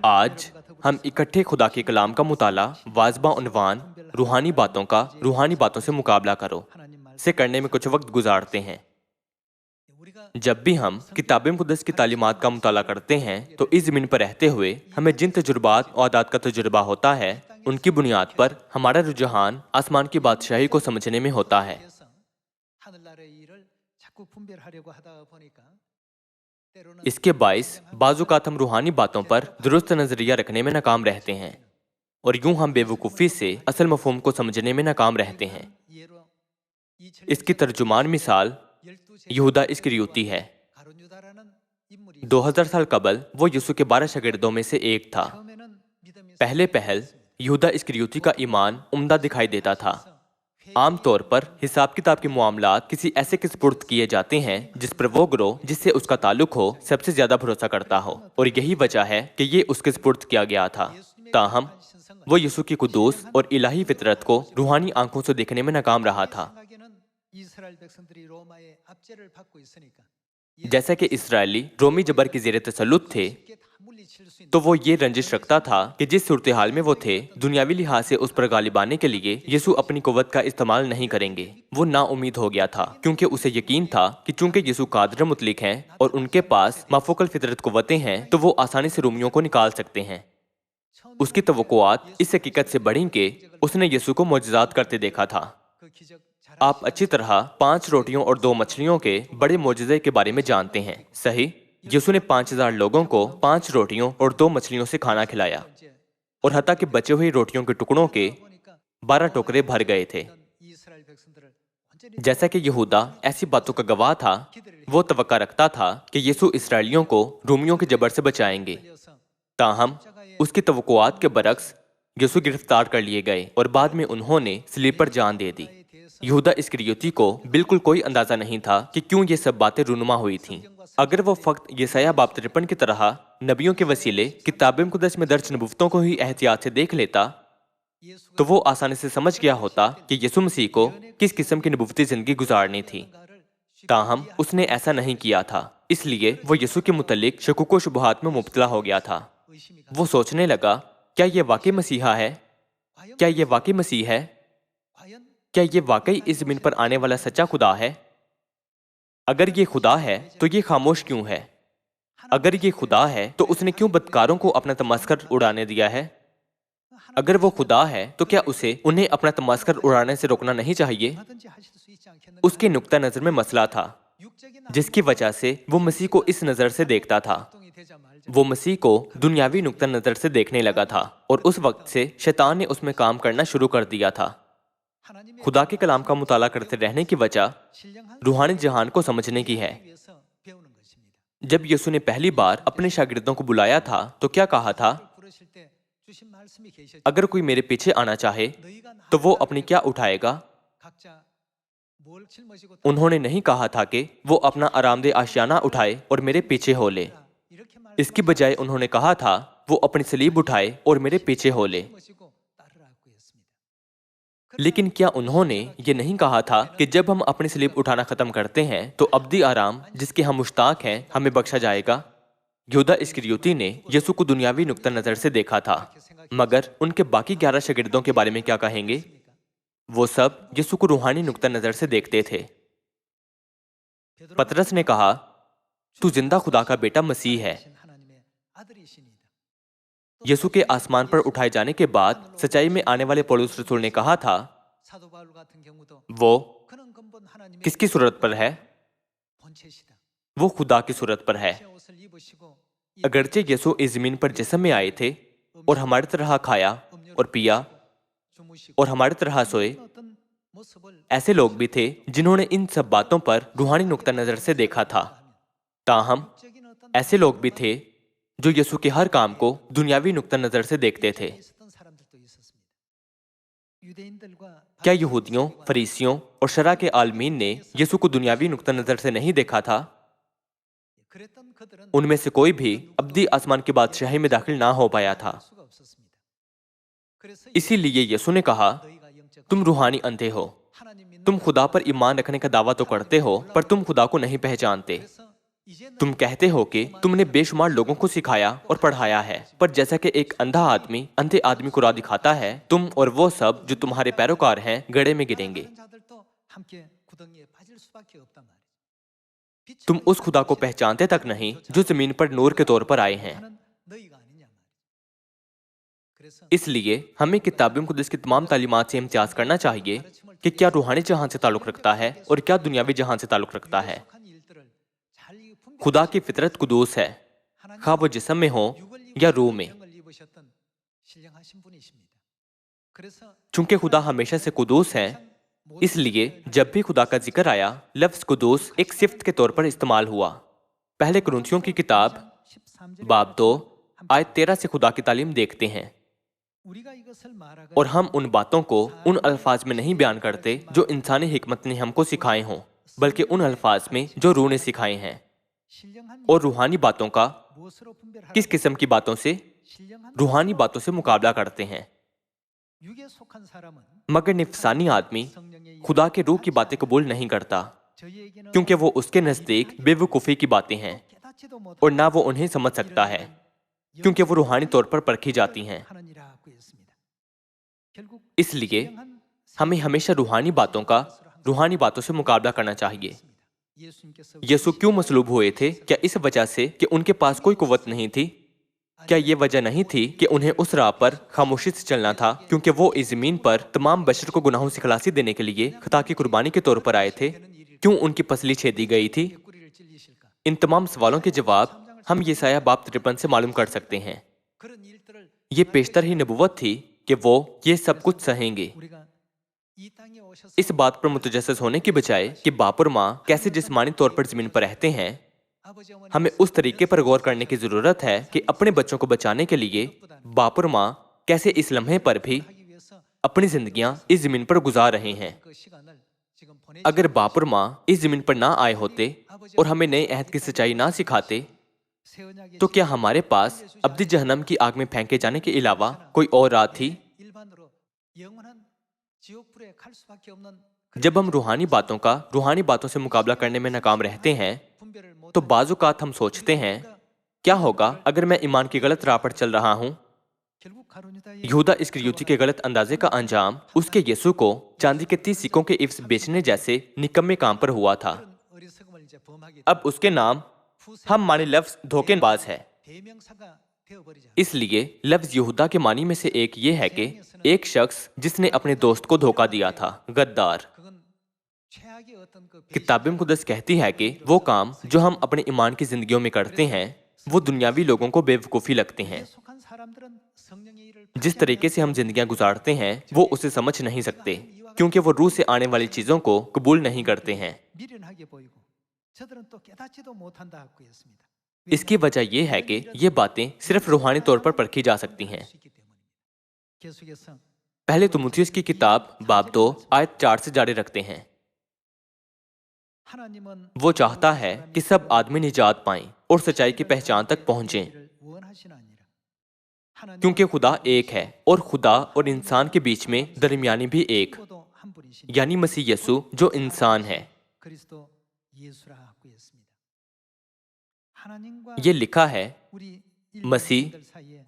آج ہم اکٹھے خدا کے کلام کا مطالعہ واضح عنوان روحانی باتوں کا روحانی باتوں سے مقابلہ کرو سے کرنے میں کچھ وقت گزارتے ہیں۔ جب بھی ہم کتاب مقدس کی تعلیمات کا مطالعہ کرتے ہیں تو اس زمین پر رہتے ہوئے ہمیں جن تجربات اور عادات کا تجربہ ہوتا ہے ان کی بنیاد پر ہمارا رجحان آسمان کی بادشاہی کو سمجھنے میں ہوتا ہے۔ اس کے باعث بعض اوقات ہم روحانی باتوں پر درست نظریہ رکھنے میں ناکام رہتے ہیں اور یوں ہم بے وقوفی سے اصل مفہوم کو سمجھنے میں ناکام رہتے ہیں۔ اس کی ترجمان مثال یہودا اسکریوتی ہے۔ 2000 سال قبل وہ یسوع کے 12 شاگردوں میں سے ایک تھا۔ پہلے پہل یہودا اسکریوتی کا ایمان عمدہ دکھائی دیتا تھا۔ عام طور پر حساب کتاب کے معاملات کسی ایسے کے سپرد کیے جاتے ہیں جس پر وہ گروہ جس سے اس کا تعلق ہو سب سے زیادہ بھروسہ کرتا ہو، اور یہی وجہ ہے کہ یہ اس کے سپرد کیا گیا تھا۔ تاہم وہ یسوع کی قدوس اور الہی فطرت کو روحانی آنکھوں سے دیکھنے میں ناکام رہا تھا۔ جیسا کہ اسرائیلی رومی جبر کے زیر تسلط تھے تو وہ یہ رنجش رکھتا تھا کہ جس صورتحال میں وہ تھے دنیاوی لحاظ سے اس پر غالب آنے کے لیے یسوع اپنی قوت کا استعمال نہیں کریں گے۔ وہ نا امید ہو گیا تھا کیونکہ اسے یقین تھا کہ چونکہ یسوع قادر مطلق ہیں اور ان کے پاس مافوق الفطرت قوتیں ہیں تو وہ آسانی سے رومیوں کو نکال سکتے ہیں۔ اس کی توقعات اس حقیقت سے بڑھیں کہ اس نے یسوع کو معجزات کرتے دیکھا تھا۔ آپ اچھی طرح 5 روٹیوں اور 2 مچھلیوں کے بڑے معجزے کے بارے میں جانتے ہیں، صحیح؟ یسوع نے 5000 لوگوں کو 5 روٹیوں اور 2 مچھلیوں سے کھانا کھلایا، اور حتیٰ کہ بچے ہوئے روٹیوں کے ٹکڑوں کے 12 ٹوکرے بھر گئے تھے۔ جیسا کہ یہودا ایسی باتوں کا گواہ تھا، وہ توقع رکھتا تھا کہ یسوع اسرائیلیوں کو رومیوں کے جبر سے بچائیں گے۔ تاہم اس کی توقعات کے برعکس یسوع گرفتار کر لیے گئے اور بعد میں انہوں نے صلیب پر جان دے دی۔ یہودا اسکریوتی کو بالکل کوئی اندازہ نہیں تھا کہ کیوں یہ سب باتیں رونما ہوئی تھیں۔ اگر وہ فقط یسایہ باب 53 کی طرح نبیوں کے وسیلے کتاب مقدس میں درج نبوتوں کو ہی احتیاط سے دیکھ لیتا تو وہ آسانی سے سمجھ گیا ہوتا کہ یسوع مسیح کو کس قسم کی نبوتی زندگی گزارنی تھی۔ تاہم اس نے ایسا نہیں کیا تھا، اس لیے وہ یسوع کے متعلق شکوک و شبہات میں مبتلا ہو گیا تھا۔ وہ سوچنے لگا، کیا یہ واقعی مسیحا ہے؟ کیا یہ واقعی مسیح ہے؟ کیا یہ واقعی اس زمین پر آنے والا سچا خدا ہے؟ اگر یہ خدا ہے تو یہ خاموش کیوں ہے؟ اگر یہ خدا ہے تو اس نے کیوں بدکاروں کو اپنا تمسخر اڑانے دیا ہے؟ اگر وہ خدا ہے تو کیا اسے انہیں اپنا تمسخر اڑانے سے روکنا نہیں چاہیے؟ اس کے نقطہ نظر میں مسئلہ تھا، جس کی وجہ سے وہ مسیح کو اس نظر سے دیکھتا تھا۔ وہ مسیح کو دنیاوی نقطہ نظر سے دیکھنے لگا تھا، اور اس وقت سے شیطان نے اس میں کام کرنا شروع کر دیا تھا۔ خدا کے کلام کا مطالعہ کرتے رہنے کی وجہ روحانی جہان کو سمجھنے کی ہے۔ جب یسوع نے پہلی بار اپنے شاگردوں کو بلایا تھا تو کیا کہا تھا؟ اگر کوئی میرے پیچھے آنا چاہے تو وہ اپنی کیا اٹھائے گا؟ انہوں نے نہیں کہا تھا کہ وہ اپنا آرام دہ آشیانہ اٹھائے اور میرے پیچھے ہو لے۔ اس کی بجائے انہوں نے کہا تھا وہ اپنی صلیب اٹھائے اور میرے پیچھے ہو لے۔ لیکن کیا انہوں نے یہ نہیں کہا تھا کہ جب ہم اپنی صلیب اٹھانا ختم کرتے ہیں تو ابدی آرام جس کے ہم مشتاق ہیں ہمیں بخشا جائے گا؟ یہودا اسکریوتی نے یسوع کو دنیاوی نقطہ نظر سے دیکھا تھا، مگر ان کے باقی 11 شاگردوں کے بارے میں کیا کہیں گے؟ وہ سب یسوع کو روحانی نقطہ نظر سے دیکھتے تھے۔ پطرس نے کہا، تو زندہ خدا کا بیٹا مسیح ہے۔ یسوع کے آسمان پر اٹھائے جانے کے بعد سچائی میں آنے والے پولس رسول نے کہا تھا، وہ کس کی صورت پر ہے؟ وہ خدا کی صورت پر ہے۔ اگرچہ یسوع اس زمین پر جسم میں آئے تھے اور ہماری طرح کھایا اور پیا اور ہماری طرح سوئے، ایسے لوگ بھی تھے جنہوں نے ان سب باتوں پر روحانی نقطہ نظر سے دیکھا تھا۔ تاہم ایسے لوگ بھی تھے جو یسوع کے ہر کام کو دنیاوی نقطہ نظر سے دیکھتے تھے۔ کیا یہودیوں، فریسیوں اور شرع کے عالمین نے یسوع کو دنیاوی نقطہ نظر سے نہیں دیکھا تھا؟ ان میں سے کوئی بھی ابدی آسمان کی بادشاہی میں داخل نہ ہو پایا تھا۔ اسی لیے یسوع نے کہا، تم روحانی اندھے ہو، تم خدا پر ایمان رکھنے کا دعویٰ تو کرتے ہو پر تم خدا کو نہیں پہچانتے۔ तुम कहते हो कि तुमने बेशुमार लोगों को सिखाया और पढ़ाया है, पर जैसा कि एक अंधा आदमी अंधे आदमी को राह दिखाता है, तुम और वो सब जो तुम्हारे पैरोकार हैं गड्ढे में गिरेंगे। तुम उस खुदा को पहचानते तक नहीं जो जमीन पर नूर के तौर पर आए हैं। इसलिए हमें किताब मुक़द्दस की तमाम तालीमात से इम्तियाज करना चाहिए कि क्या रूहानी जहान से ताल्लुक रखता है और क्या दुनियावी जहान से ताल्लुक रखता है। खुदा की फितरत कुदूस है, खा वो जिस्म में हो या रूह में। चूंकि खुदा हमेशा से कुदूस है, इसलिए जब भी खुदा का जिक्र आया, लफ्ज कुदूस एक सिफ्त के तौर पर इस्तेमाल हुआ। पहले कुरिन्थियों की किताब बाब 2 आयत 13 से खुदा की तालीम देखते हैं। और हम उन बातों को उन अल्फाज में नहीं बयान करते जो इंसानी हिकमत ने हमको सिखाए हों, बल्कि उन अल्फाज में जो रूह ने सिखाए हैं। और रूहानी बातों का किस किस्म की बातों से? रूहानी बातों से मुकाबला करते हैं। मगर निफसानी आदमी खुदा के रूह की बातें कबूल नहीं करता, क्योंकि वो उसके नजदीक बेवकूफ़ी की बातें हैं और ना वो उन्हें समझ सकता है, क्योंकि वो रूहानी तौर पर परखी जाती हैं। इसलिए हमें हमेशा रूहानी बातों से मुकाबला करना चाहिए। यीशु क्यों मसलूब हुए थे? क्या इस वजह से कि उनके पास कोई कुव्वत नहीं थी? क्या ये वजह नहीं थी कि उन्हें उस राह पर खामोशी से चलना था, क्योंकि वो इस जमीन पर तमाम बशर को गुनाहों से खलासी देने के लिए खता की कुर्बानी के तौर पर आए थे? क्यों उनकी पसली छेदी गई थी? इन तमाम सवालों के जवाब हम यशायाह बाब 53 से मालूम कर सकते हैं। ये पेशतर ही नबुवत थी कि वो ये सब कुछ सहेंगे। इस बात पर मुतजस्सिस होने की बजाय कि बाप और माँ कैसे जिस्मानी तौर पर जमीन पर रहते हैं, हमें उस तरीके पर गौर करने की जरूरत है कि अपने बच्चों को बचाने के लिए बाप और माँ कैसे इस लम्हे पर भी अपनी जिंदगियां इस जमीन पर गुजार रहे हैं। अगर बाप और माँ इस जमीन पर ना आए होते और हमें नए अहद की सच्चाई ना सिखाते, तो क्या हमारे पास अब्दी जहन्नम की आग में फेंके जाने के अलावा कोई और राह थी? जब हम रूहानी बातों से मुकाबला करने में नाकाम रहते हैं, तो बाजुकात हम सोचते हैं, क्या होगा अगर मैं ईमान की गलत राह पर चल रहा हूं? यहूदा इस्करियोती के गलत अंदाजे का अंजाम उसके यीशु को चांदी के 30 सिक्कों के इफ्स बेचने जैसे निकम्मे काम पर हुआ था। अब उसके नाम हम माने लफ्ज धोखेबाज है। इसलिए लफ्ज यहूदा के मानी में से एक ये है कि एक शख्स जिसने अपने दोस्त को धोखा दिया था, गद्दार। किताब मुक़द्दस कहती है कि वो काम जो हम अपने ईमान की जिंदगियों में करते हैं, वो दुनियावी लोगों को बेवकूफ़ी लगते हैं। जिस तरीके से हम जिंदगियां गुजारते हैं, वो उसे समझ नहीं सकते, क्योंकि वो रूह से आने वाली चीजों को कबूल नहीं करते हैं। इसकी वजह यह है कि ये बातें सिर्फ रूहानी तौर पर परखी जा सकती हैं। पहले तीमुथियुस की किताब बाब 2 आयत 4 से जारी रखते हैं। वो चाहता है कि सब आदमी निजात पाएं और सच्चाई की पहचान तक पहुंचें, क्योंकि खुदा एक है और खुदा और इंसान के बीच में दरमियानी भी एक, यानी मसीह यीशु जो इंसान है। ये लिखा है, मसीह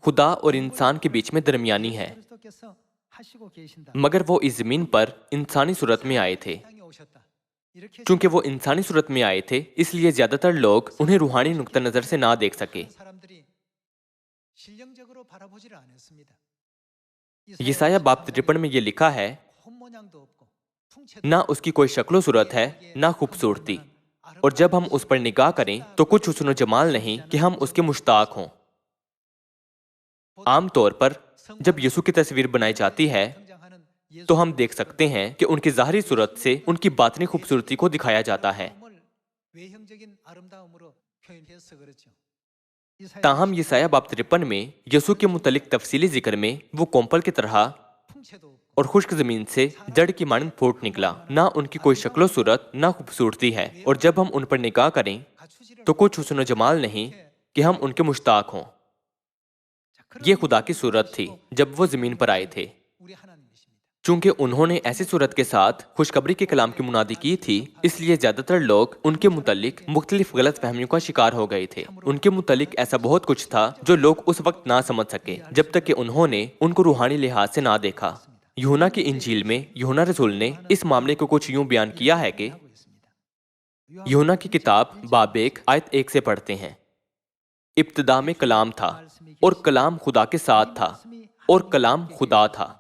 खुदा और इंसान के बीच में दरमियानी है। मगर वो इस जमीन पर इंसानी सूरत में आए थे। चूंकि वो इंसानी सूरत में आए थे, इसलिए ज्यादातर लोग उन्हें रूहानी नुक्ता नजर से ना देख सके। यशायाह बाब 53 में ये लिखा है, ना उसकी कोई शक्लो सूरत है, ना खूबसूरती, और जब हम उस पर निगाह करें तो कुछ हुस्न जमाल नहीं कि हम उसके मुश्ताक हों। आमतौर पर जब यीशु की तस्वीर बनाई जाती है, तो हम देख सकते हैं कि उनकी ज़ाहरी सूरत से उनकी बातनी खूबसूरती को दिखाया जाता है। ताहम यशायाह बाब 53 में यीशु के मुतलिक तफसीली जिक्र में वो कोम्पल की तरह और खुश्क जमीन से जड़ की मानंद फूट निकला। ना उनकी कोई शक्लो सूरत, ना खूबसूरती है, और जब हम उन पर निगाह करें तो कुछ हुस्न जमाल नहीं कि हम उनके मुश्ताक हों। ये खुदा की सूरत थी जब वो जमीन पर आए थे। چونکہ انہوں نے ایسی صورت کے ساتھ خوشخبری کے کلام کی منادی کی تھی، اس لیے زیادہ تر لوگ ان کے متعلق مختلف غلط فہمیوں کا شکار ہو گئے تھے۔ ان کے متعلق ایسا بہت کچھ تھا جو لوگ اس وقت نہ سمجھ سکے جب تک کہ انہوں نے ان کو روحانی لحاظ سے نہ دیکھا۔ یوحنا کی انجیل میں یوحنا رسول نے اس معاملے کو کچھ یوں بیان کیا ہے کہ یوحنا کی کتاب باب 1 آیت 1 سے پڑھتے ہیں، ابتدا میں کلام تھا اور کلام خدا کے ساتھ تھا اور کلام خدا تھا۔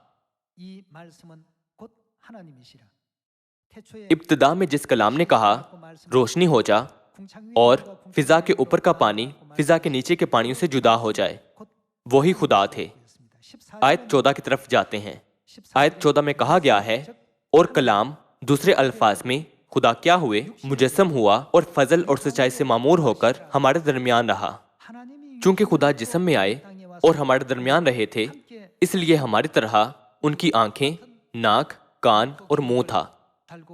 ابتدا میں جس کلام نے کہا روشنی ہو جا اور فضا کے اوپر کا پانی فضا کے نیچے کے پانیوں سے جدا ہو جائے، وہی خدا تھے۔ آیت 14 کی طرف جاتے ہیں۔ آیت 14 میں کہا گیا ہے اور کلام، دوسرے الفاظ میں خدا کیا ہوئے، مجسم ہوا اور فضل اور سچائی سے معمور ہو کر ہمارے درمیان رہا۔ چونکہ خدا جسم میں آئے اور ہمارے درمیان رہے تھے، اس لیے ہماری طرح ان کی آنکھیں، ناک، کان اور منہ تھا۔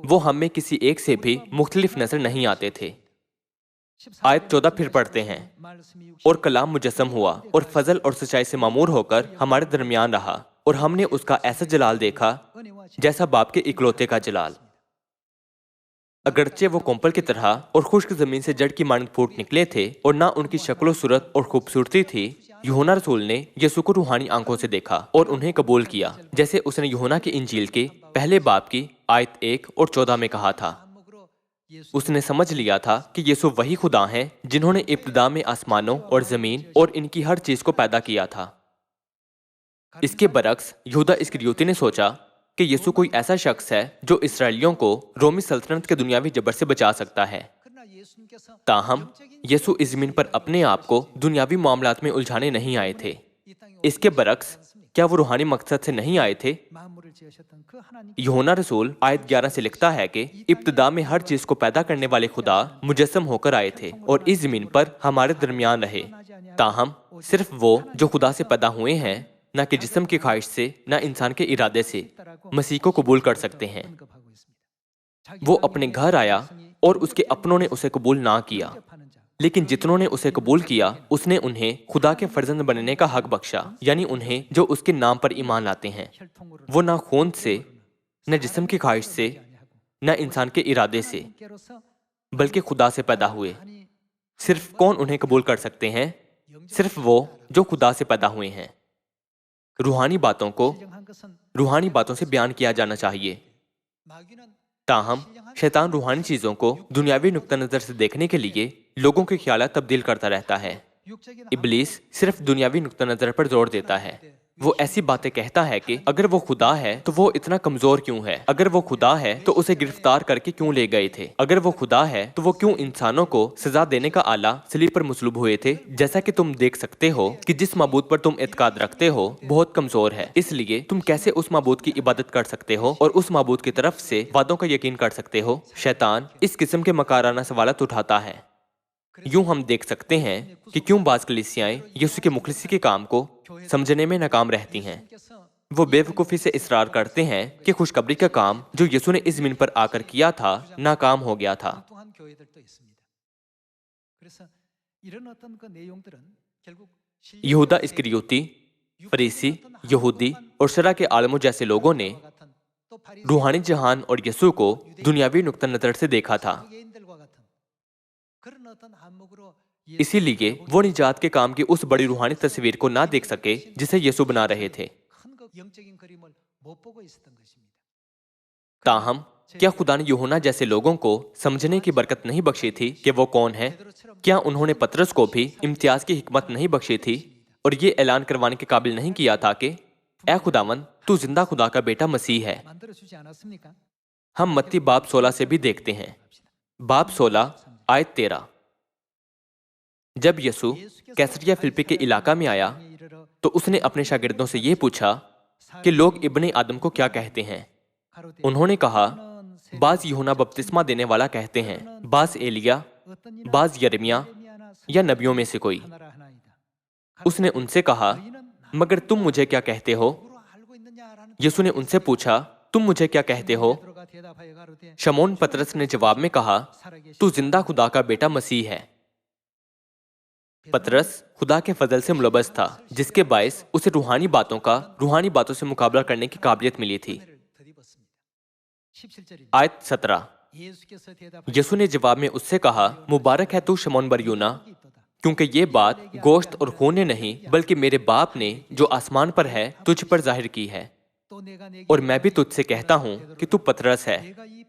وہ ہم میں کسی ایک سے بھی مختلف نظر نہیں آتے تھے۔ آیت 14 پھر پڑھتے ہیں، اور کلام مجسم ہوا اور فضل اور سچائی سے معمور ہو کر ہمارے درمیان رہا، اور ہم نے اس کا ایسا جلال دیکھا جیسا باپ کے اکلوتے کا جلال۔ اگرچہ وہ کمپل کی طرح اور خشک زمین سے جڑ کی مانند پھوٹ نکلے تھے اور نہ ان کی شکل و صورت اور خوبصورتی تھی، یوحنا رسول نے یسوع کو روحانی آنکھوں سے دیکھا اور انہیں قبول کیا، جیسے اس نے یوحنا کی انجیل کے پہلے باب کی آیت 1 اور 14 میں کہا تھا۔ اس نے سمجھ لیا تھا کہ یسوع وہی خدا ہیں جنہوں نے ابتدا میں آسمانوں اور زمین اور ان کی ہر چیز کو پیدا کیا تھا۔ اس کے برعکس یہودا اسکریوتی نے سوچا کہ یسوع کوئی ایسا شخص ہے جو اسرائیلیوں کو رومی سلطنت کے دنیاوی جبر سے بچا سکتا ہے۔ تاہم یسوع اس زمین پر اپنے آپ کو دنیاوی معاملات میں الجھانے نہیں آئے تھے۔ اس کے برعکس کیا وہ روحانی مقصد سے نہیں آئے تھے؟ یوحنا رسول آیت 11 سے لکھتا ہے کہ ابتدا میں ہر چیز کو پیدا کرنے والے خدا مجسم ہو کر آئے تھے اور اس زمین پر ہمارے درمیان رہے۔ تاہم صرف وہ جو خدا سے پیدا ہوئے ہیں، نہ کہ جسم کی خواہش سے، نہ انسان کے ارادے سے، مسیح کو قبول کر سکتے ہیں۔ وہ اپنے گھر آیا اور اس کے اپنوں نے اسے قبول نہ کیا، لیکن جتنوں نے اسے قبول کیا اس نے انہیں خدا کے فرزند بننے کا حق بخشا، یعنی انہیں جو اس کے نام پر ایمان لاتے ہیں۔ وہ نہ خون سے، نہ جسم کی خواہش سے، نہ انسان کے ارادے سے، بلکہ خدا سے پیدا ہوئے۔ صرف کون انہیں قبول کر سکتے ہیں؟ صرف وہ جو خدا سے پیدا ہوئے ہیں۔ روحانی باتوں کو روحانی باتوں سے بیان کیا جانا چاہیے۔ تاہم شیطان روحانی چیزوں کو دنیاوی نقطہ نظر سے دیکھنے کے لیے لوگوں کے خیالات تبدیل کرتا رہتا ہے۔ ابلیس صرف دنیاوی نقطہ نظر پر زور دیتا ہے۔ وہ ایسی باتیں کہتا ہے کہ اگر وہ خدا ہے تو وہ اتنا کمزور کیوں ہے؟ اگر وہ خدا ہے تو اسے گرفتار کر کے کیوں لے گئے تھے؟ اگر وہ خدا ہے تو وہ کیوں انسانوں کو سزا دینے کا آلہ صلیب پر مصلوب ہوئے تھے؟ جیسا کہ تم دیکھ سکتے ہو کہ جس معبود پر تم اعتقاد رکھتے ہو بہت کمزور ہے، اس لیے تم کیسے اس معبود کی عبادت کر سکتے ہو اور اس معبود کی طرف سے وعدوں کا یقین کر سکتے ہو؟ شیطان اس قسم کے مکارانہ سوالات اٹھاتا ہے۔ یوں ہم دیکھ سکتے ہیں کہ کیوں بعض کلیسیائیں یسوع کے مخلصی کے کام کو سمجھنے میں ناکام رہتی ہیں۔ وہ بے وقوفی سے اصرار کرتے ہیں کہ خوشخبری کا کام جو یسوع نے اس زمین پر آ کر کیا تھا ناکام ہو گیا تھا۔ یہودا اسکریوتی، فریسی، یہودی اور شرع کے عالموں جیسے لوگوں نے روحانی جہان اور یسوع کو دنیاوی نقطہ نظر سے دیکھا تھا۔ اسی لیے وہ نجات کے کام کی اس بڑی روحانی تصویر کو نہ دیکھ سکے جسے یسوع بنا رہے تھے۔ تاہم کیا خدا نے یوحنا جیسے لوگوں کو سمجھنے کی برکت نہیں بخشی تھی کہ وہ کون ہے؟ کیا انہوں نے پطرس کو بھی امتیاز کی حکمت نہیں بخشی تھی اور یہ اعلان کروانے کے قابل نہیں کیا تھا کہ اے خداوند تو زندہ خدا کا بیٹا مسیح ہے؟ ہم متی باب 16 سے بھی دیکھتے ہیں۔ باب 16 آیت 13۔ جب یسوع کیسریا فلپی کے علاقہ میں آیا تو اس نے اپنے شاگردوں سے یہ پوچھا کہ لوگ ابن آدم کو کیا کہتے ہیں؟ انہوں نے کہا بعض یوحنا بپتسمہ دینے والا کہتے ہیں، بعض ایلیا، بعض یرمیا یا نبیوں میں سے کوئی۔ اس نے ان سے کہا مگر تم مجھے کیا کہتے ہو؟ یسوع نے ان سے پوچھا تم مجھے کیا کہتے ہو؟ شمعون پطرس نے جواب میں کہا تو زندہ خدا کا بیٹا مسیح ہے۔ پطرس خدا کے فضل سے ملبس تھا جس کے باعث اسے روحانی باتوں سے مقابلہ کرنے کی قابلیت ملی تھی۔ आयत 17। यीशु ने जवाब में उससे कहा, मुबारक है तू शमौन बरयूना, क्योंकि ये बात गोश्त और खून ने नहीं बल्कि मेरे बाप ने जो आसमान पर है तुझ पर जाहिर की है। और मैं भी तुझसे कहता हूँ कि तू पतरस है,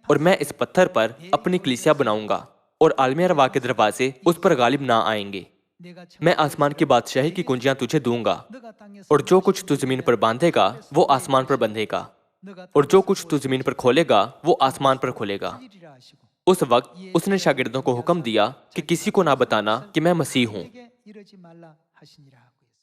और मैं इस पत्थर पर अपनी कलीसिया बनाऊंगा, और आलमी अरवा के दरवाजे उस पर गालिब ना आएंगे। मैं आसमान की बादशाही की कुंजियां तुझे दूंगा, और जो कुछ तू जमीन पर बांधेगा वो आसमान पर बंधेगा, और जो कुछ तू जमीन पर खोलेगा वो आसमान पर खोलेगा। उस वक्त उसने शागिर्दों को हुक्म दिया कि किसी को ना बताना कि मैं मसीह हूँ।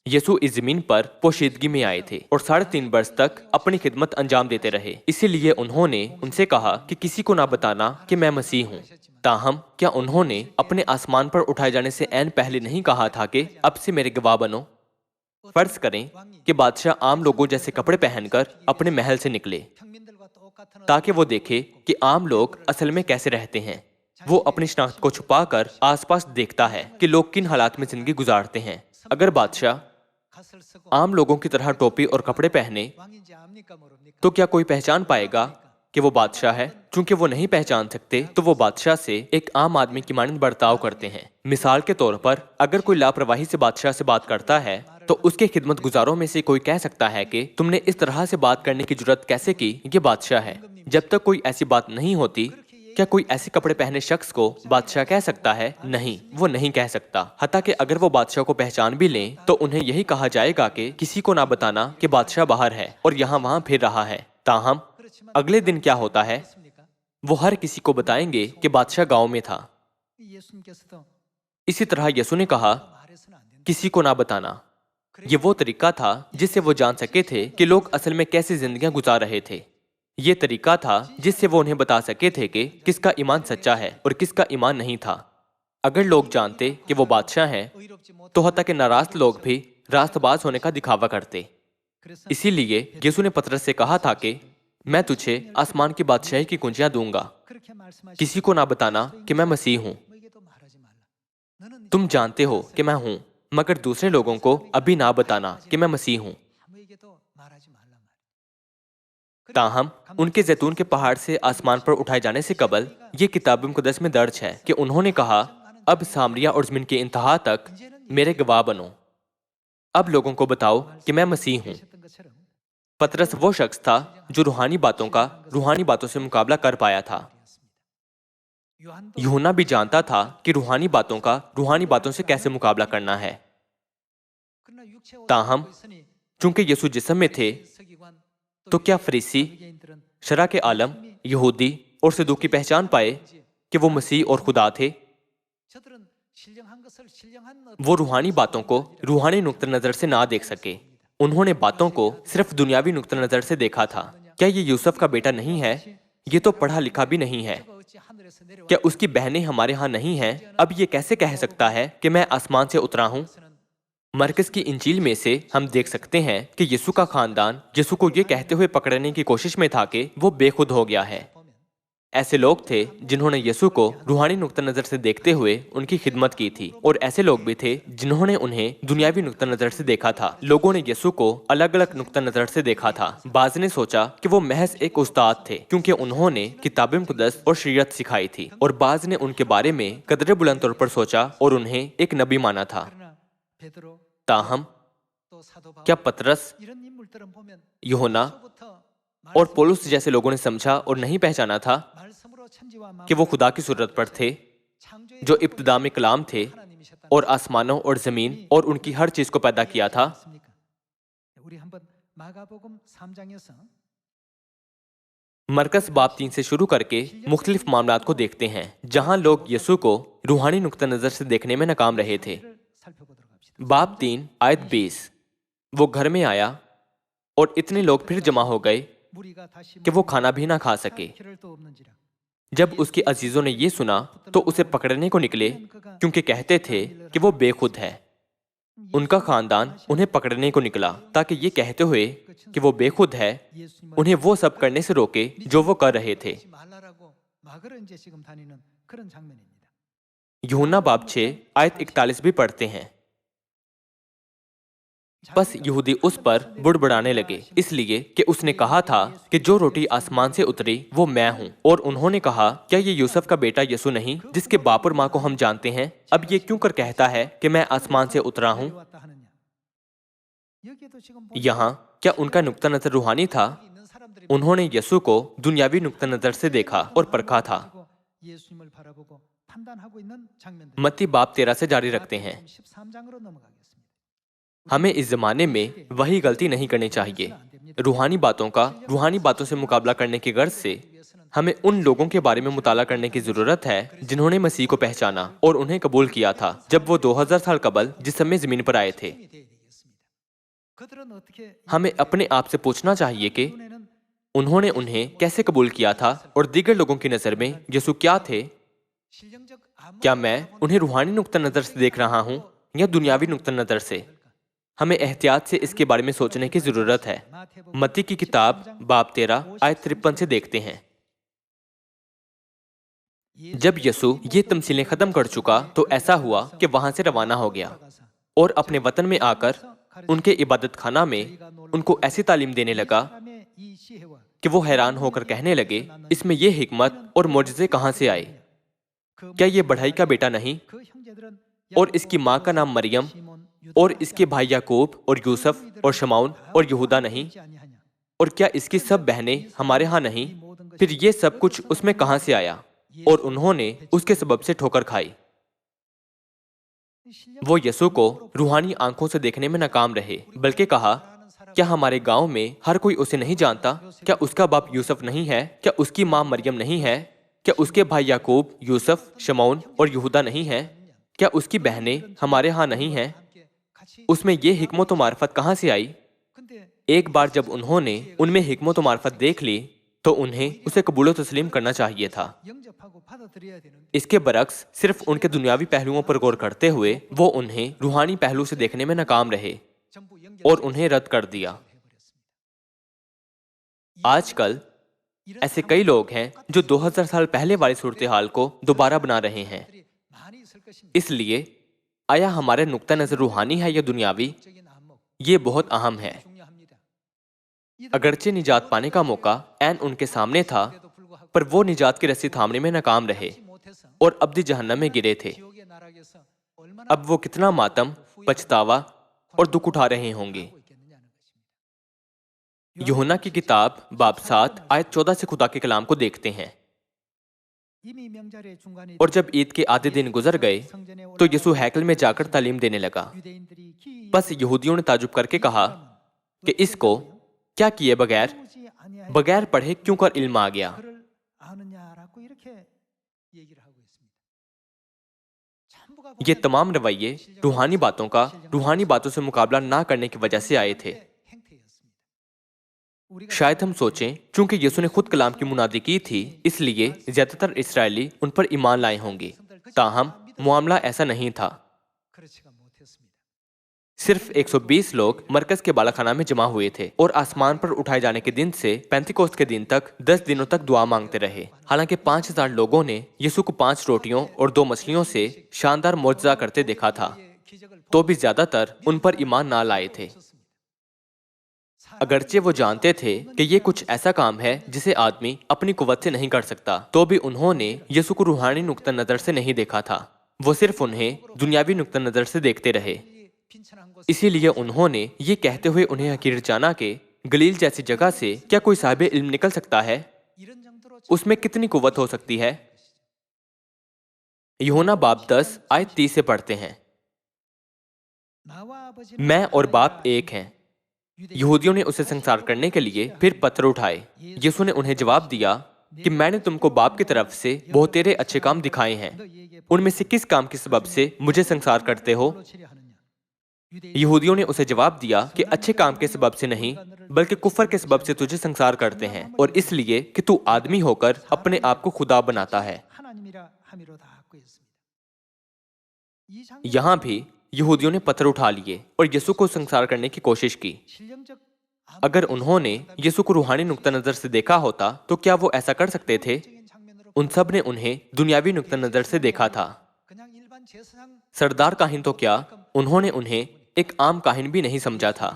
यीशु इस जमीन पर पोशीदगी में आए थे और 3.5 वर्ष तक अपनी खिदमत अंजाम देते रहे। इसीलिए उन्होंने उनसे कहा कि किसी को ना बताना कि मैं मसीह हूँ। ताहम क्या उन्होंने अपने आसमान पर उठाए जाने से ऐन पहले नहीं कहा था कि अब से मेरे गवाह बनो? फर्ज करें कि बादशाह आम लोगों जैसे कपड़े पहनकर अपने महल से निकले ताकि वो देखे कि आम लोग असल में कैसे रहते हैं। वो अपनी शनाख्त को छुपाकर आसपास देखता है कि लोग किन हालात में जिंदगी गुजारते हैं। अगर बादशाह आम लोगों की तरह टोपी और कपड़े पहने तो क्या कोई पहचान पाएगा कि वो बादशाह है? चूंकि वो नहीं पहचान सकते तो वो बादशाह से एक आम आदमी की मानंद बर्ताव करते हैं। मिसाल के तौर पर अगर कोई लापरवाही से बादशाह से बात करता है तो उसके खिदमत गुजारों में से कोई कह सकता है कि तुमने इस तरह से बात करने की जुर्रत कैसे की, ये बादशाह है। जब तक कोई ऐसी बात नहीं होती, क्या कोई ऐसे कपड़े पहने शख्स को बादशाह कह सकता है? नहीं, वो नहीं कह सकता। हत्ता कि अगर वो बादशाह को पहचान भी लें तो उन्हें यही कहा जाएगा कि किसी को ना बताना कि बादशाह बाहर है और यहाँ वहां फिर रहा है। ताहम अगले दिन क्या होता है? वो हर किसी को बताएंगे कि बादशाह गांव में था। इसी तरह यीशु ने कहा, किसी को ना बताना। ये वो तरीका था जिससे वो जान सके थे कि लोग असल में कैसी जिंदगियां गुजार रहे थे। ये तरीका था जिससे वो उन्हें बता सके थे कि किसका ईमान सच्चा है और किसका ईमान नहीं था। अगर लोग जानते कि वो बादशाह हैं तो हत्ता के नाराज लोग भी रास्तबाज होने का दिखावा करते। इसीलिए यीशु ने पतरस से कहा था कि मैं तुझे आसमान की बादशाही की कुंजियां दूंगा, किसी को ना बताना कि मैं मसीह हूं। तुम जानते हो कि मैं हूं, मगर दूसरे लोगों को अभी ना बताना कि मैं मसीह हूं। ताहम उनके जैतून के पहाड़ से आसमान पर उठाए जाने से कबल ये किताब मुकद्दस में दर्ज है कि उन्होंने कहा, अब सामरिया और जमीन के इंतहा तक मेरे गवाह बनो। अब लोगों को बताओ कि मैं मसीह हूं। पतरस वो शख्स था जो रूहानी बातों से मुकाबला कर पाया था। यूहन्ना भी जानता था कि रूहानी बातों से कैसे मुकाबला करना है। ताहम चूंकि यीशु जिस्म में थे तो क्या फरीसी, शरा के आलम, यहूदी और सदूकी पहचान पाए कि वो मसीह और खुदा थे? वो रूहानी बातों को रूहानी नुक्ता नजर से ना देख सके। उन्होंने बातों को सिर्फ दुनियावी नुक्ता नजर से देखा था। क्या ये यूसुफ का बेटा नहीं है? ये तो पढ़ा लिखा भी नहीं है। क्या उसकी बहनें हमारे यहाँ नहीं हैं? अब ये कैसे कह सकता है कि मैं आसमान से उतरा हूँ? मरकज की इंजील में से हम देख सकते हैं कि यीशु का खानदान यीशु को ये कहते हुए पकड़ने की कोशिश में था कि वो बेखुद हो गया है। ऐसे लोग थे जिन्होंने यीशु को रूहानी नुक्ता नजर से देखते हुए उनकी खिदमत की थी, और ऐसे लोग भी थे जिन्होंने उन्हें दुनियावी नुक्ता नजर से देखा था। लोगों ने यीशु को अलग अलग नुक्ता नजर से देखा था। बाज ने सोचा कि वो महज एक उस्ताद थे क्योंकि उन्होंने किताब मुकद्दस और शरीयत सिखाई थी, और बाज ने उनके बारे में कदरे बुलंद तौर पर सोचा और उन्हें एक नबी माना था। ताहम क्या पतरस, यूहन्ना और पौलुस जैसे लोगों ने समझा और नहीं पहचाना था कि वो खुदा की सूरत पर थे, जो इब्तिदा में कलाम थे और आसमानों और जमीन और उनकी हर चीज को पैदा किया था? मरकस बाब 3 से शुरू करके मुख्तलिफ मामलात को देखते हैं जहां लोग यीशु को रूहानी नुक्ता नजर से देखने में नाकाम रहे थे। बाब 3 आयत 20, वो घर में आया और इतने लोग फिर जमा हो गए कि वो खाना भी ना खा सके। जब उसके अजीजों ने ये सुना तो उसे पकड़ने को निकले क्योंकि कहते थे कि वो बेखुद है। उनका खानदान उन्हें पकड़ने को निकला ताकि ये कहते हुए कि वो बेखुद है उन्हें वो सब करने से रोके जो वो कर रहे थे। यूहन्ना बाब 6 आयत 41 भी पढ़ते हैं। बस यहूदी उस पर बुड़बुड़ाने लगे, इसलिए कि उसने कहा था कि जो रोटी आसमान से उतरी वो मैं हूँ। और उन्होंने कहा, क्या ये यूसुफ का बेटा यसू नहीं, जिसके बाप और माँ को हम जानते हैं? अब ये क्यों कर कहता है कि मैं आसमान से उतरा हूँ? यहाँ क्या उनका नुक्ता नजर रूहानी था? उन्होंने यसू को दुनियावी नुक्ता नजर से देखा और परखा था। मत्ती बाब 13 से जारी रखते हैं। हमें इस जमाने में वही गलती नहीं करनी चाहिए। रूहानी बातों से मुकाबला करने की गर्ज से हमें उन लोगों के बारे में मुताला करने की जरूरत है जिन्होंने मसीह को पहचाना और उन्हें कबूल किया था जब वो 2000 साल कबल जिस समय जमीन पर आए थे। हमें अपने आप से पूछना चाहिए कि उन्होंने उन्हें कैसे कबूल किया था और दीगर लोगों की नजर में यसू क्या थे? क्या मैं उन्हें रूहानी नुक्ता नजर से देख रहा हूँ या दुनियावी नुक्ता नजर से? हमें एहतियात से इसके बारे में सोचने की जरूरत है। मत्ती की किताब बाब 13 आयत 53 से देखते हैं। जब यसू ये तमसीलें खत्म कर चुका तो ऐसा हुआ कि वहां से रवाना हो गया और अपने वतन में आकर उनके इबादत खाना में उनको ऐसी तालीम देने लगा कि वो हैरान होकर कहने लगे, इसमें ये हिकमत और मोजज़े कहाँ से आए? क्या ये बढ़ई का बेटा नहीं? और इसकी माँ का नाम मरियम और इसके भाई याकूब और यूसुफ और शमौन और यहूदा नहीं? और क्या इसकी सब बहनें हमारे यहाँ नहीं? फिर ये सब कुछ उसमें कहाँ से आया? और उन्होंने उसके सबब से ठोकर खाई। वो यसू को रूहानी आंखों से देखने में नाकाम रहे, बल्कि कहा, क्या हमारे गांव में हर कोई उसे नहीं जानता? क्या उसका बाप यूसुफ नहीं है? क्या उसकी माँ मरियम नहीं है? क्या उसके भाई याकूब, यूसुफ, शमौन और यहूदा नहीं है? क्या उसकी बहनें हमारे यहाँ नहीं हैं? उसमें ये हिकमत व मार्फत कहाँ से आई? एक बार जब उन्होंने उनमें हिकमत व मार्फत देख ली तो उन्हें उसे कबूल तस्लीम करना चाहिए था। इसके बरक्स सिर्फ उनके दुनियावी पहलुओं पर गौर करते हुए वो उन्हें रूहानी पहलू से देखने में नाकाम रहे और उन्हें रद्द कर दिया। आजकल ऐसे कई लोग हैं जो 2000 साल पहले वाली सूरत हाल को दोबारा बना रहे हैं। इसलिए आया हमारे नुक्ता नजर रूहानी है या दुनियावी, ये बहुत अहम है। अगरचे निजात पाने का मौका ऐन उनके सामने था, पर वो निजात की रस्सी थामने में नाकाम रहे और अब्दी जहन्नम में गिरे थे। अब वो कितना मातम, पछतावा और दुख उठा रहे होंगे। यूहन्ना की किताब बाब 7 आयत 14 से खुदा के कलाम को देखते हैं। और जब ईद के आधे दिन गुजर गए तो यसू हैकल में जाकर तालीम देने लगा। बस यहूदियों ने ताजुब करके कहा कि इसको क्या किए बगैर पढ़े क्यों कर इल्म आ गया? ये तमाम रवैये रूहानी बातों से मुकाबला ना करने की वजह से आए थे। शायद हम सोचें चूंकि यसू ने खुद कलाम की मुनादी की थी इसलिए ज्यादातर इसराइली उन पर ईमान लाए होंगे। ताहम मामला ऐसा नहीं था। सिर्फ 120 लोग मरकज के बालाखाना में जमा हुए थे और आसमान पर उठाए जाने के दिन से पेंतिकोस्त के दिन तक 10 दिनों तक दुआ मांगते रहे। हालांकि 5000 लोगों ने यसू को 5 रोटियों और 2 मछलियों से शानदार मोजज़ा करते देखा था, तो भी ज्यादातर उन पर ईमान ना लाए थे। अगरचे वो जानते थे कि ये कुछ ऐसा काम है जिसे आदमी अपनी कुव्वत से नहीं कर सकता, तो भी उन्होंने यसू को रूहानी नुक्ता नजर से नहीं देखा था। वो सिर्फ उन्हें दुनियावी नुक्ता नजर से देखते रहे। इसीलिए उन्होंने ये कहते हुए उन्हें हकीर जाना कि गलील जैसी जगह से क्या कोई साहिब इल्म निकल सकता है? उसमें कितनी कुव्वत हो सकती है? यूहन्ना बाब 10 आयत 30 से पढ़ते हैं। मैं और बाप एक हैं। यहूदियों ने उसे संसार करने के लिए फिर पत्थर उठाए। यीशु ने उन्हें जवाब दिया कि मैंने तुमको बाप की तरफ से बहुत तेरे अच्छे काम दिखाए हैं, उनमें से किस काम के सबब से मुझे संसार करते हो? यहूदियों ने उसे जवाब दिया कि अच्छे काम के सबब से नहीं बल्कि कुफर के सबब से तुझे संसार करते हैं, और इसलिए कि तू आदमी होकर अपने आप को खुदा बनाता है। यहाँ भी यहूदियों ने पत्थर उठा लिए और यीशु को संसार करने की कोशिश की। अगर उन्होंने यीशु को रूहानी नुक्ता नजर से देखा होता तो क्या वो ऐसा कर सकते थे? उन सब ने उन्हें दुनियावी नुक्ता नजर से देखा था। सरदार काहिन तो क्या, उन्होंने उन्हें एक आम काहिन भी नहीं समझा था।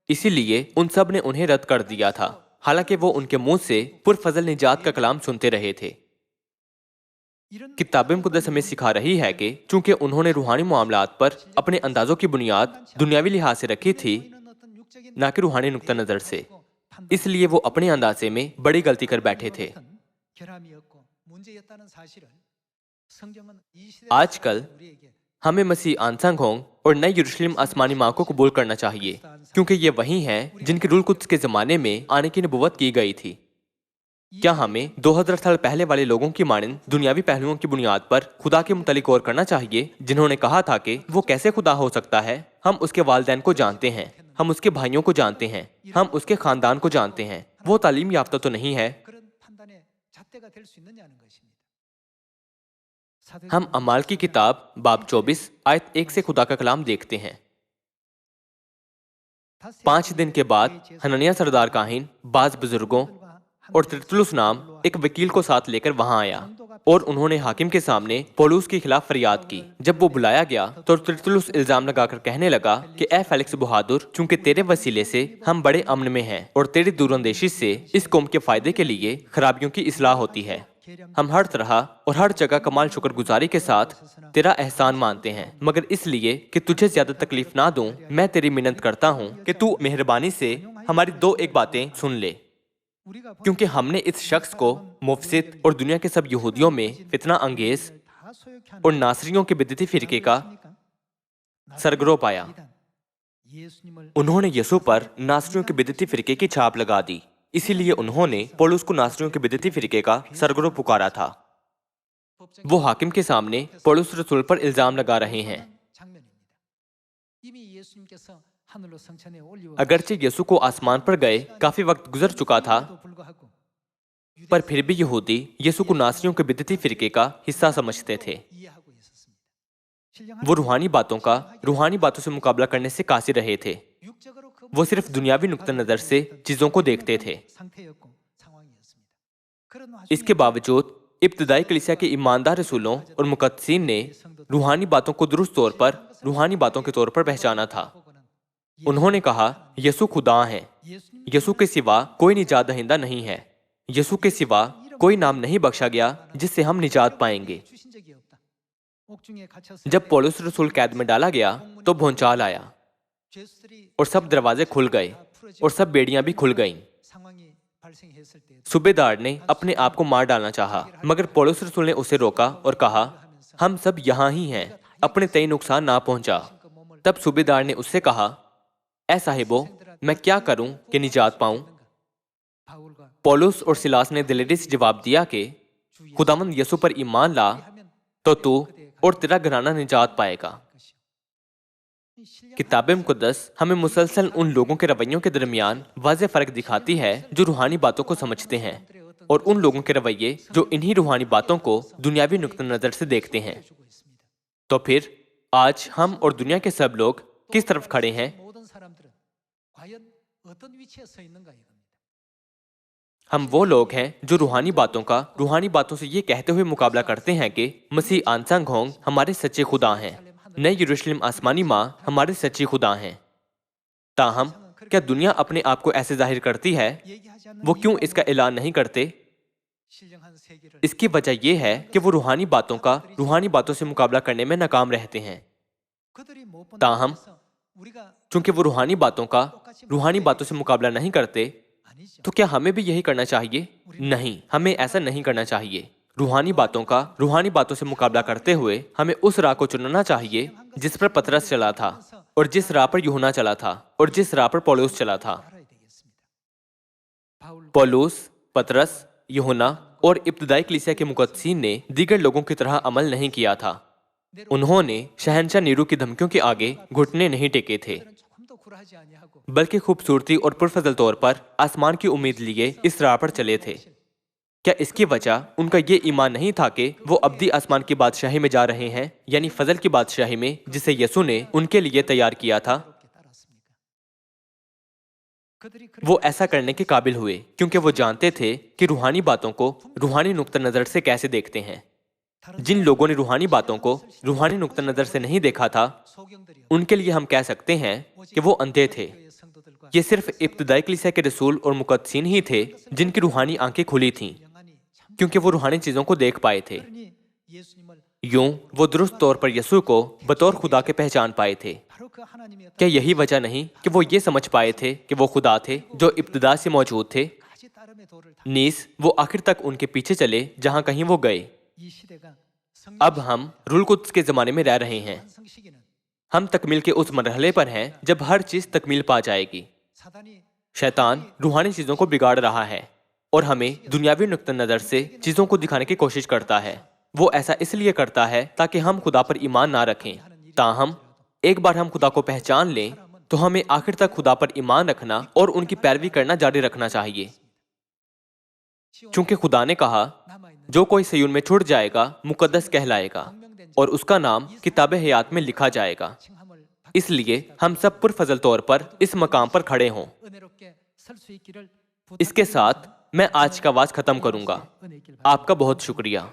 इसीलिए उन सब ने उन्हें रद्द कर दिया था, हालांकि वो उनके मुंह से पुरफजल निजात का कलाम सुनते रहे थे। किताब मुक़द्दस हमें सिखा रही है कि चूंकि उन्होंने रूहानी मामलात पर अपने अंदाजों की बुनियाद दुनियावी लिहाज से रखी थी, ना कि रूहानी नुक्ता नजर से, इसलिए वो अपने अंदाजे में बड़ी गलती कर बैठे थे। आजकल हमें मसीह आंसंग होंग और नई यरूशलेम आसमानी माँ को कबूल करना चाहिए, क्योंकि ये वही हैं जिनकी रूल कुद्स के जमाने में आने की नबुवत की गई थी। क्या हमें 2000 साल पहले वाले लोगों की मानंद दुनियावी पहलुओं की बुनियाद पर खुदा के मुतालिक गौर करना चाहिए, जिन्होंने कहा था कि वो कैसे खुदा हो सकता है? हम उसके वालिदैन को जानते हैं, हम उसके भाइयों को जानते हैं, हम उसके खानदान को जानते हैं। वो तालीम याफ्ता तो नहीं है। हम अमाल की किताब बाब 24 आयत 1 से खुदा का कलाम देखते हैं। 5 दिन के बाद हनन्याह सरदार काहिन, बाज बुजुर्गों और तिरतुलुस नाम एक वकील को साथ लेकर वहां आया और उन्होंने हाकिम के सामने पौलुस के खिलाफ फरियाद की। जब वो बुलाया गया तो तिरतुलुस इल्जाम लगाकर कहने लगा कि ए फेलिक्स बहादुर, चूंकि तेरे वसीले से हम बड़े अमन में हैं और तेरी दूरंदेशी से इस कौम के फायदे के लिए खराबियों की इस्लाह होती है, हम हर तरह और हर जगह कमाल शुक्रगुजारी के साथ तेरा एहसान मानते हैं, मगर इसलिए कि तुझे ज्यादा तकलीफ ना दूं, मैं तेरी मिन्नत करता हूं कि तू मेहरबानी से हमारी 2-1 बातें सुन ले, क्योंकि हमने इस शख्स को मुफसिद और दुनिया के सब यहूदियों में फितना अंगेज और नासरियों के बिदती फिरके का सरगरो पाया। उन्होंने यसू पर नासरियों के बिदती फिरके की छाप लगा दी, इसीलिए उन्होंने पौलुस को नासरियों के बिदती फिरके का सरगरो पुकारा था। वो हाकिम के सामने पौलुस रसूल पर इल्जाम लगा रहे हैं। अगरचे यसू को आसमान पर गए काफी वक्त गुजर चुका था, पर फिर भी यहूदी यसू को नासरियों के बिदती फिरके का हिस्सा समझते थे। वो रूहानी बातों से मुकाबला करने से कासिर रहे थे। वो सिर्फ दुनियावी नुक्ता नजर से चीजों को देखते थे। इसके बावजूद इब्तदाई कलीसिया के ईमानदार रसूलों और मुकद्दसीन ने रूहानी बातों को दुरुस्त तौर पर रूहानी बातों के तौर पर पहचाना था। उन्होंने कहा, यसू खुदा है, यसू के सिवा कोई निजात दहिंदा नहीं है, यसू के सिवा कोई नाम नहीं बख्शा गया जिससे हम निजात पाएंगे। जब पौलुस रसूल कैद में डाला गया तो भूचाल आया और सब दरवाजे खुल गए और सब बेड़ियां भी खुल गईं। सूबेदार ने अपने आप को मार डालना चाहा, मगर पौलुस रसूल ने उसे रोका और कहा, हम सब यहाँ ही हैं, अपने तय नुकसान ना पहुंचा। तब सूबेदार ने उससे कहा, ऐ साहिबो, मैं क्या करूं कि निजात पाऊं? पौलुस और सिलास ने दिलेरी से जवाब दिया कि खुदावंद यसू पर ईमान ला तो तू और तेरा घराना निजात पाएगा। किताब मुक़द्दस हमें मुसलसल उन लोगों के रवैयों के दरमियान वाज़ेह फर्क दिखाती है जो रूहानी बातों को समझते हैं और उन लोगों के रवैये जो इन्हीं रूहानी बातों को दुनियावी नुक्ता नजर से देखते हैं। तो फिर आज हम और दुनिया के सब लोग किस तरफ खड़े हैं? हम वो लोग हैं जो रूहानी बातों से ये कहते हुए मुकाबला करते हैं कि मसीह आंसंग होंग हमारे सच्चे खुदा हैं, नई यरूशलेम आसमानी माँ हमारे सच्ची खुदा हैं। ताहम क्या दुनिया अपने आप को ऐसे जाहिर करती है? वो क्यों इसका ऐलान नहीं करते? इसकी वजह यह है कि वो रूहानी बातों से मुकाबला करने में नाकाम रहते हैं। ताहम चूंकि वो रूहानी बातों से मुकाबला नहीं करते, तो क्या हमें भी यही करना चाहिए? नहीं, हमें ऐसा नहीं करना चाहिए। रूहानी बातों से मुकाबला करते हुए हमें उस राह को चुनना चाहिए जिस पर पतरस चला था और जिस राह पर यूहन्ना चला था और जिस राह पर पौलुस चला था। पौलुस, पतरस, यूहन्ना और इब्तदाई कलीसिया के मुकद्दसीन ने दीगर लोगों की तरह अमल नहीं किया था। उन्होंने शहंशाह नीरू की धमकियों के आगे घुटने नहीं टेके थे, बल्कि खूबसूरती और पुरफजल तौर पर आसमान की उम्मीद लिए इस राह पर चले थे। क्या इसकी वजह उनका ये ईमान नहीं था कि वो अब्दी आसमान की बादशाही में जा रहे हैं, यानी फजल की बादशाही में जिसे यसू ने उनके लिए तैयार किया था? वो ऐसा करने के काबिल हुए क्योंकि वो जानते थे कि रूहानी बातों को रूहानी नुक्ता नजर से कैसे देखते हैं। जिन लोगों ने रूहानी बातों को रूहानी नुक्ता नजर से नहीं देखा था, उनके लिए हम कह सकते हैं कि वो अंधे थे। ये सिर्फ इब्तिदाई कलीसिया के रसूल और मुकद्दसीन ही थे जिनकी रूहानी आंखें खुली थीं, क्योंकि वो रूहानी चीजों को देख पाए थे। यूं वो दुरुस्त तौर पर यीशु को बतौर खुदा के पहचान पाए थे। क्या यही वजह नहीं कि वो ये समझ पाए थे कि वो खुदा थे जो इब्तिदा से मौजूद थे? नीस वो आखिर तक उनके पीछे चले जहां कहीं वो गए। अब हम रूल कुद्स के जमाने में रह रहे हैं। हम तकमील के उस मरहले पर हैं जब हर चीज तकमील पा जाएगी। शैतान रूहानी चीजों को बिगाड़ रहा है और हमें दुनियावी नुक्ता नजर से चीजों को दिखाने की कोशिश करता है। वो ऐसा इसलिए करता है ताकि हम खुदा पर ईमान ना रखें। ताहम एक बार हम खुदा को पहचान लें तो हमें आखिर तक खुदा पर ईमान रखना और उनकी पैरवी करना जारी रखना चाहिए, क्योंकि खुदा ने कहा, जो कोई सयून में छुट जाएगा मुकद्दस कहलाएगा और उसका नाम किताब हयात में लिखा जाएगा। इसलिए हम सब पुरफजल तौर पर इस मकाम पर खड़े हों। इसके साथ मैं आज का वाज खत्म करूंगा। आपका बहुत शुक्रिया।